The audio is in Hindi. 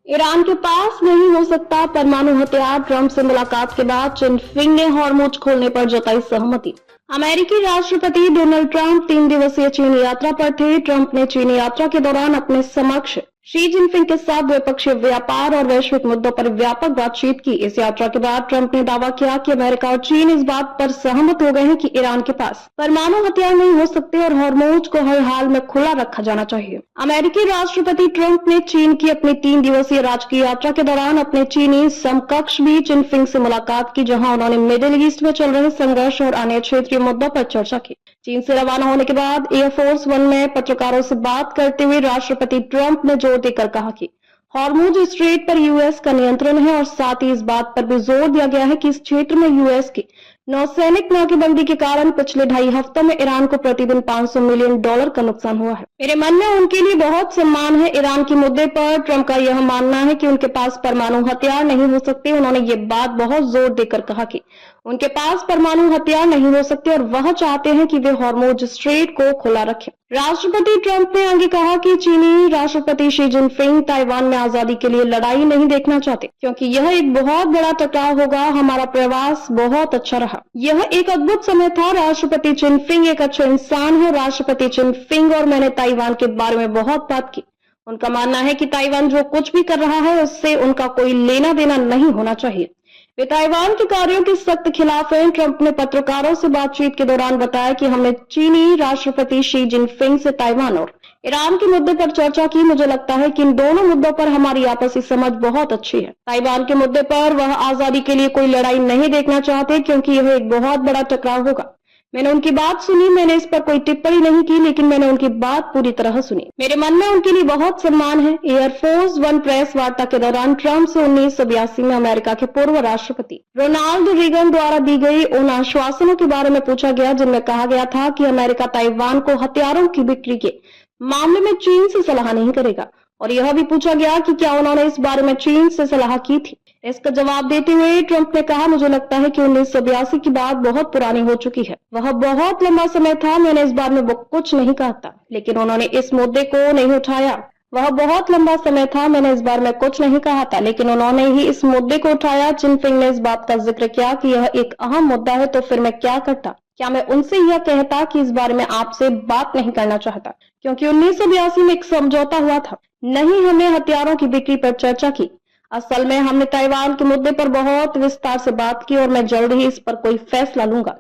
ईरान के पास नहीं हो सकता परमाणु हथियार। ट्रंप से मुलाकात के बाद जिनपिंग ने हॉर्मुज खोलने पर जताई सहमति। अमेरिकी राष्ट्रपति डोनाल्ड ट्रंप 3 दिवसीय चीन यात्रा पर थे। ट्रंप ने चीन यात्रा के दौरान अपने समक्ष शी जिनपिंग के साथ द्विपक्षीय व्यापार और वैश्विक मुद्दों पर व्यापक बातचीत की। इस यात्रा के बाद ट्रंप ने दावा किया कि अमेरिका और चीन इस बात पर सहमत हो गए हैं कि ईरान के पास परमाणु हथियार नहीं हो सकते और हॉर्मुज को हर हाल में खुला रखा जाना चाहिए। अमेरिकी राष्ट्रपति ट्रंप ने चीन की अपनी 3 दिवसीय राजकीय यात्रा के दौरान अपने चीनी समकक्ष शी जिनपिंग से मुलाकात की, जहां उन्होंने मिडिल ईस्ट में चल रहे संघर्ष और अन्य क्षेत्रीय मुद्दों पर चर्चा की। चीन से रवाना होने के बाद एयरफोर्स वन में पत्रकारों से बात करते हुए राष्ट्रपति ट्रंप ने जोर देकर कहा कि हॉर्मुज स्ट्रेट पर यूएस का नियंत्रण है और साथ ही इस बात पर भी जोर दिया गया है कि इस क्षेत्र में यूएस की नौसैनिक नाकेबंदी के कारण पिछले 2.5 हफ्तों में ईरान को प्रतिदिन $500 मिलियन का नुकसान हुआ है। मेरे मन में उनके लिए बहुत सम्मान है। ईरान के मुद्दे पर ट्रंप का यह मानना है कि उनके पास परमाणु हथियार नहीं हो सकते। उन्होंने ये बात बहुत जोर देकर कहा कि उनके पास परमाणु हथियार नहीं हो सकते और वह चाहते हैं कि वे हॉर्मुज स्ट्रेट को खुला रखें। राष्ट्रपति ट्रंप ने आगे कहा कि चीनी राष्ट्रपति शी जिनपिंग ताइवान में आजादी के लिए लड़ाई नहीं देखना चाहते, क्योंकि यह एक बहुत बड़ा टकराव होगा। हमारा प्रवास बहुत अच्छा रहा, यह एक अद्भुत समय था। राष्ट्रपति जिनपिंग एक अच्छे इंसान है। राष्ट्रपति जिनपिंग और मैंने ताइवान के बारे में बहुत बात की। उनका मानना है कि ताइवान जो कुछ भी कर रहा है उससे उनका कोई लेना देना नहीं होना चाहिए। वे ताइवान के कार्यों के सख्त खिलाफ हैं। ट्रंप ने पत्रकारों से बातचीत के दौरान बताया कि हमने चीनी राष्ट्रपति शी जिनपिंग से ताइवान और ईरान के मुद्दे पर चर्चा की। मुझे लगता है कि इन दोनों मुद्दों पर हमारी आपसी समझ बहुत अच्छी है। ताइवान के मुद्दे पर वह आजादी के लिए कोई लड़ाई नहीं देखना चाहते, क्योंकि यह एक बहुत बड़ा टकराव होगा। मैंने उनकी बात सुनी, मैंने इस पर कोई टिप्पणी नहीं की, लेकिन मैंने उनकी बात पूरी तरह सुनी। मेरे मन में उनके लिए बहुत सम्मान है। एयरफोर्स वन प्रेस वार्ता के दौरान ट्रंप से 1982 में अमेरिका के पूर्व राष्ट्रपति रोनाल्ड रीगन द्वारा दी गई उन आश्वासनों के बारे में पूछा गया जिनमें कहा गया था कि अमेरिका ताइवान को हथियारों की बिक्री के मामले में चीन से सलाह नहीं करेगा, और यह भी पूछा गया कि क्या उन्होंने इस बारे में चीन से सलाह की थी। इसका जवाब देते हुए ट्रंप ने कहा, मुझे लगता है कि 1982 की बात बहुत पुरानी हो चुकी है। वह बहुत लंबा समय था। मैंने इस बारे में वो कुछ नहीं कहा था, लेकिन उन्होंने इस मुद्दे को नहीं उठाया। वह बहुत लंबा समय था। मैंने इस बारे में कुछ नहीं कहा था, लेकिन उन्होंने ही इस मुद्दे को उठाया। जिनपिंग ने इस बात का जिक्र किया कि यह एक अहम मुद्दा है, तो फिर मैं क्या करता? क्या मैं उनसे यह कहता कि इस बारे में आपसे बात नहीं करना चाहता, क्योंकि 1982 में एक समझौता हुआ था। नहीं, हमने हथियारों की बिक्री पर चर्चा की। असल में हमने ताइवान के मुद्दे पर बहुत विस्तार से बात की और मैं जल्द ही इस पर कोई फैसला लूंगा।